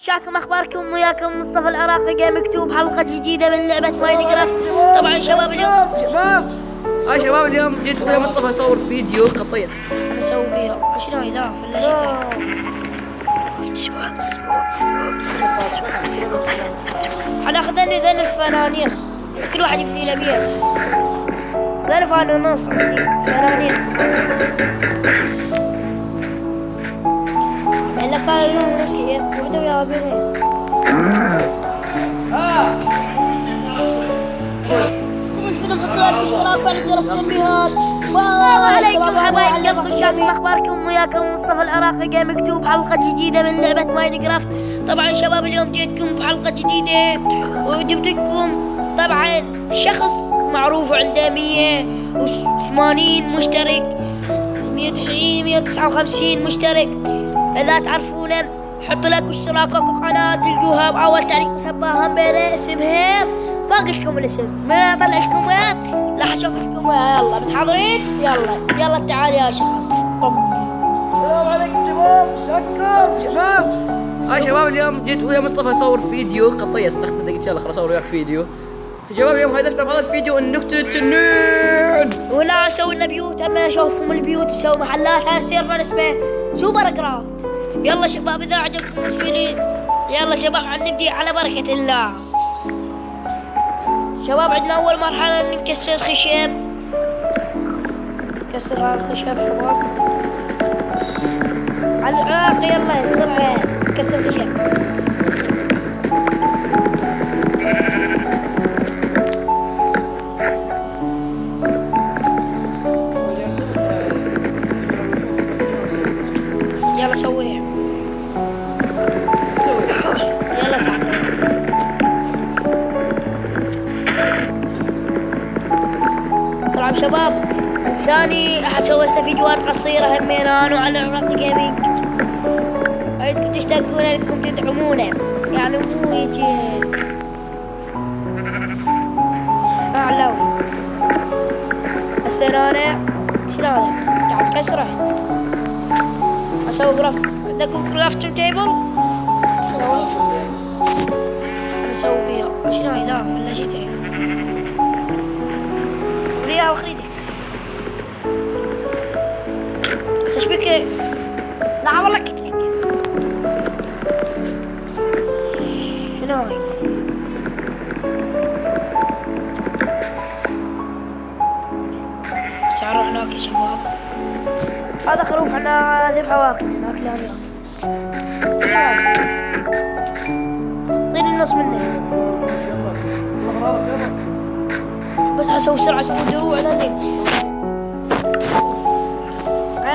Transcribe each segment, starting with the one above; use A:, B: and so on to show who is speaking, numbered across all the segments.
A: شاكم اخباركم وياكم مصطفى العراقي جيم مكتوب حلقه جديده من لعبه ماينكرافت. طبعا شباب اليوم
B: هاي شباب اليوم جيت اخوي مصطفى يصور فيديو خطيط.
A: انا اسوي بيها شنو هاي؟ لا فلشتها. حناخذ ذن الفنانير، كل واحد يبني له بيت. ذن فانوس عندي فنانير. هلا قالوا نسيت وحده ويا بني. السلام عليكم حبايب قلبي، شاكم اخباركم وياكم مصطفى العراقي جيم مكتوب حلقه جديده من لعبه ماينكرافت. طبعا شباب اليوم جيتكم بحلقه جديده وجبت لكم طبعا شخص معروف عنده 180 مشترك، 190 159 مشترك. اذا تعرفونه حطوا لك اشتراك قناه تلقوها باول تعليق مسباها بين اسمها. ما قلت لكم الاسم، ما اطلع لكم اياه، راح اشوف لكم اياه. يلا متحضرين؟ يلا تعال يا شخص.
B: السلام عليكم شباب، شكم شباب. هاي شباب اليوم جيت ويا مصطفى يصور فيديو خطية. استخدم دقيقة يلا خلاص اصور وياك فيديو. شباب اليوم هدفنا بهذا الفيديو ان نقتل التنين
A: ولا اسوي لنا بيوت، اما اشوفكم البيوت نسوي محلات على السيرفر اسمه سوبر كرافت. يلا شباب اذا عجبكم الفيديو يلا شباب نبدي على بركة الله. شباب عندنا اول مرحلة نكسر خشب، نكسر هذا الخشب شباب على العراق. يلا بسرعة نكسر خشب. يلا سويها، يلا ساعة طبعا شباب ثاني حسوي فيديوهات قصيرة همين انا على العراقي جيمنج. اريدكم تشتركون، اريدكم تدعمونه، يعني مو هيجي اعلوي. هسه انا شنو هذا؟ قاعد كسره. اسوي كرافت. عندكم كرافتنج تيبل؟ انا اسوي بيها شنو هاي؟ لا فلشتها. وريها وخريدك. بس ايش بك؟ لا والله قلت لك شنو هاي؟ سعره هناك يا شباب. هذا خروف احنا ذبحه واكل ناكله اليوم. طيني النص منه بس اسوي سرعه اسوي دروع لذيذ.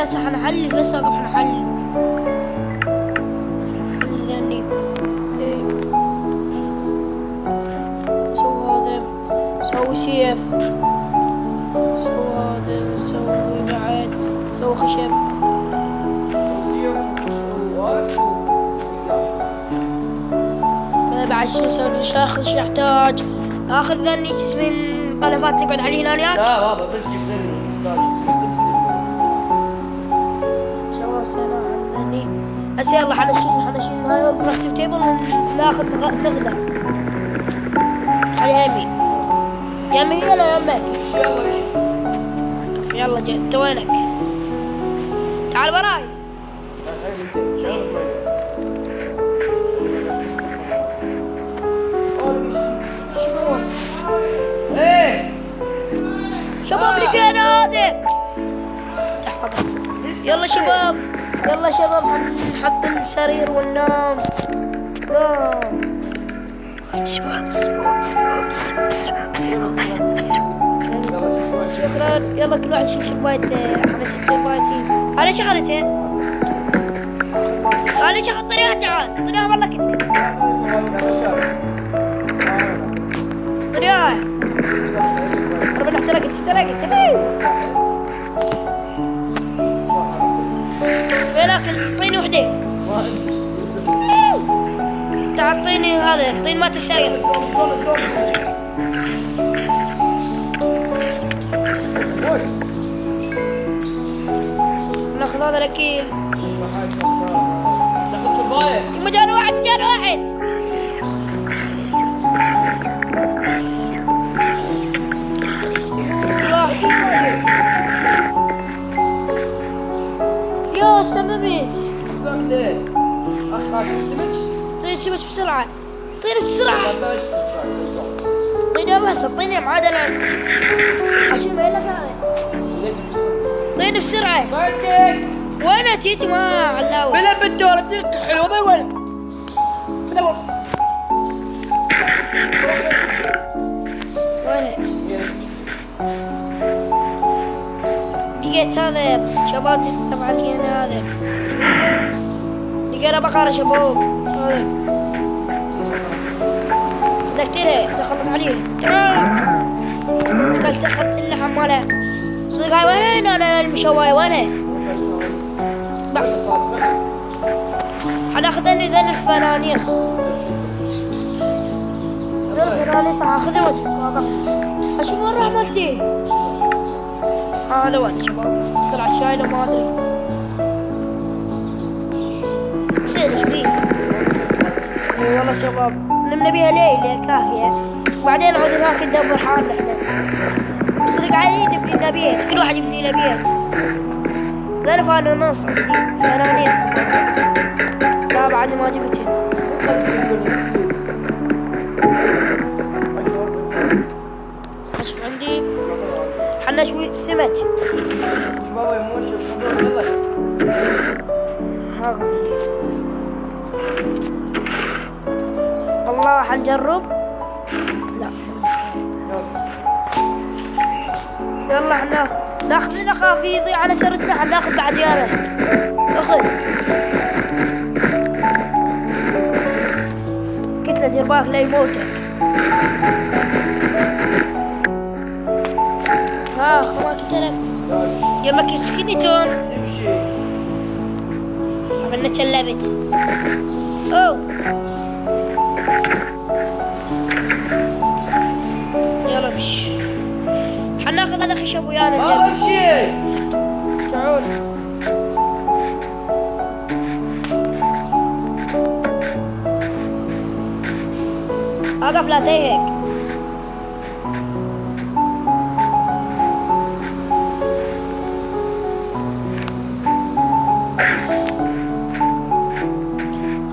A: صح انا حلل بس اوقف. انا حلل ذني سوي هذا، سوي سيف، سوي هذا، سوي بعد، سوي خشب. بعد شو يحتاج؟ اخذ ذني اسمه القلفات اللي يقعد عليه هنا وياك.
B: لا بابا بس جيب ذني
A: ذني. هسه يلا حنشيل هاي الكرافتنج تيبل وناخذ نغدا على يمي ولا يمك؟ يلا جاي. انت وينك؟ تعال وراي. شباب لقينا هذا. يلا شباب نحط السرير وننام. شكرا. يلا كل واحد يشوف شبايته. انا شفت شبايتي. انا شغلته. انا شغلت طريقة. تعال طريقة والله كنت طريقة. ربنا احترقت. ولكن طيني وحدة. تعال طيني هذا طين مات السرير. ناخذ هذا الاكيل. يما جانا واحد جانا واحد. يا سببت. طير السمك بسرعة. طير بسرعة. طير يلا سطيني معادلة. عشان ما يلك هذا. طير بسرعة. وين تيتي ما علاوي؟
B: بلا بالدور بدك حلو ضي وين؟ بدور.
A: وين؟ لقيت هذا شباب تبعتي انا هذا. لقينا بقرة شباب هذا. دقتله دخلت عليه. تعال. اكلت اخذت اللحم ماله. صدق وين انا المشواي وينه؟ حناخذني ذن الفنانيس. ذن الفنانيس اخذ وجهك واضح. اشوف وين راح مالتي؟ هذا وين شباب؟ طلع شايله ما ادري. يصير ايش بيه؟ اي والله شباب نبيها ليله كافيه. بعدين نعود هناك ندبر حالنا احنا. صدق علي نبني له بيت، كل واحد يبني له بيت. ذا فانوس عندي فنانيس. لا بعد ما جبتها. ايش عندي؟ حنا شوي سمك.
B: بابا يموش يلا.
A: هاخذ لي. والله حنجرب. لا. يلا احنا ناخذ لنا خاف يضيع على سردنا. حناخذ بعد يانا. اخذ. قلت له دير بالك لا يموتك. ها ما قلت لك. يمك سكينيتون.
B: امشي.
A: عملنا تشلبت. اوه. يلا بش. حناخذ هذا خشب ويانا نجرب.
B: امشي.
A: تعال. اقف لا تيهك.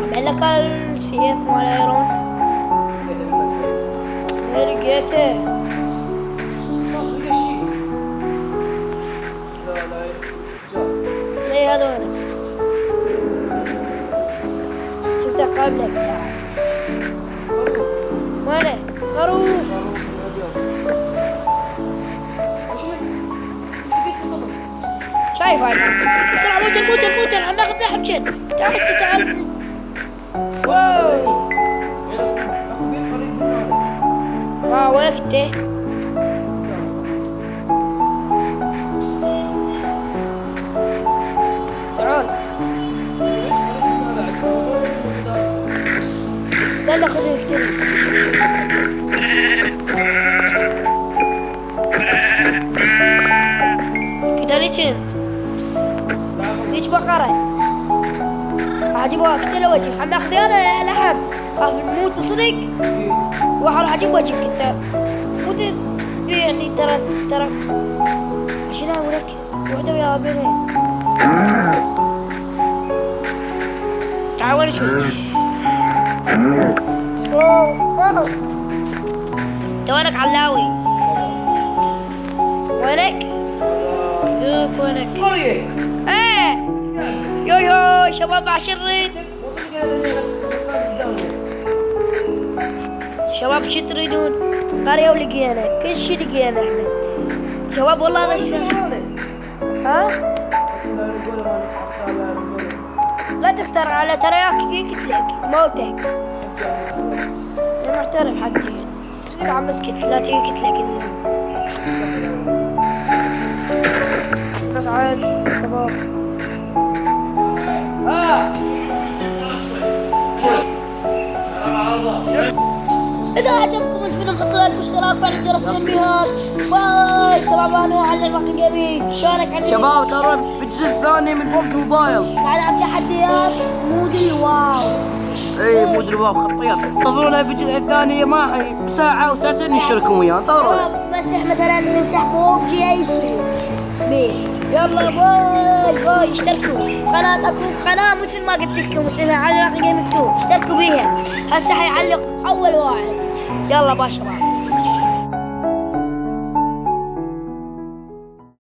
A: اعمل لك السيف مال ايرون. لقيته. زي هذول. شفته قبلك. وينه؟ خروف. شايف هاي؟ بسرعة موتن حناخذ لحم شن. تعال. واو. وينك انت؟ تعال. يلا خذ اقتل. قتلتين. ليش بقرة؟ عجبها قتل وجهي. حناخذ انا لحم. خاف نموت بصدق. وحر عجب وجهك انت. موت يعني ترى عشان اقولك وحده ويا بيني. تعال شوف. اوه انت وينك علاوي؟ وينك؟ ذوك وينك؟ ايه يو شباب عشرين. شباب شو تريدون؟ قرية ولقينا كل شي لقينا احنا شباب والله هذا السهل. ها؟ لا تختار على ترى يقتلك موتك. انا محترف حقي. ايش قد عم مسكت لا تيجي قتلك. بس عاد شباب. إذا أعجبكم الفيلم حطوا لايك واشتراك وفعلوا جرس التنبيهات. باي شباب. أنا وعلى الوقت الجميل. شارك عندي
B: شباب ترى الجزء الثاني من ببجي موبايل.
A: تعال تحديات مود الواو.
B: اي مود الواو خطير. انتظرونا بالجزء الثاني معي بساعة او ساعتين نشارككم وياه. انتظرونا.
A: مسح مثلا نمسح ببجي اي شيء. مين؟ يلا باي باي. اشتركوا قناة اكو قناة مثل ما قلت لكم اسمها علق جيم كتوب، اشتركوا بيها هسه حيعلق اول واحد. يلا باي شباب.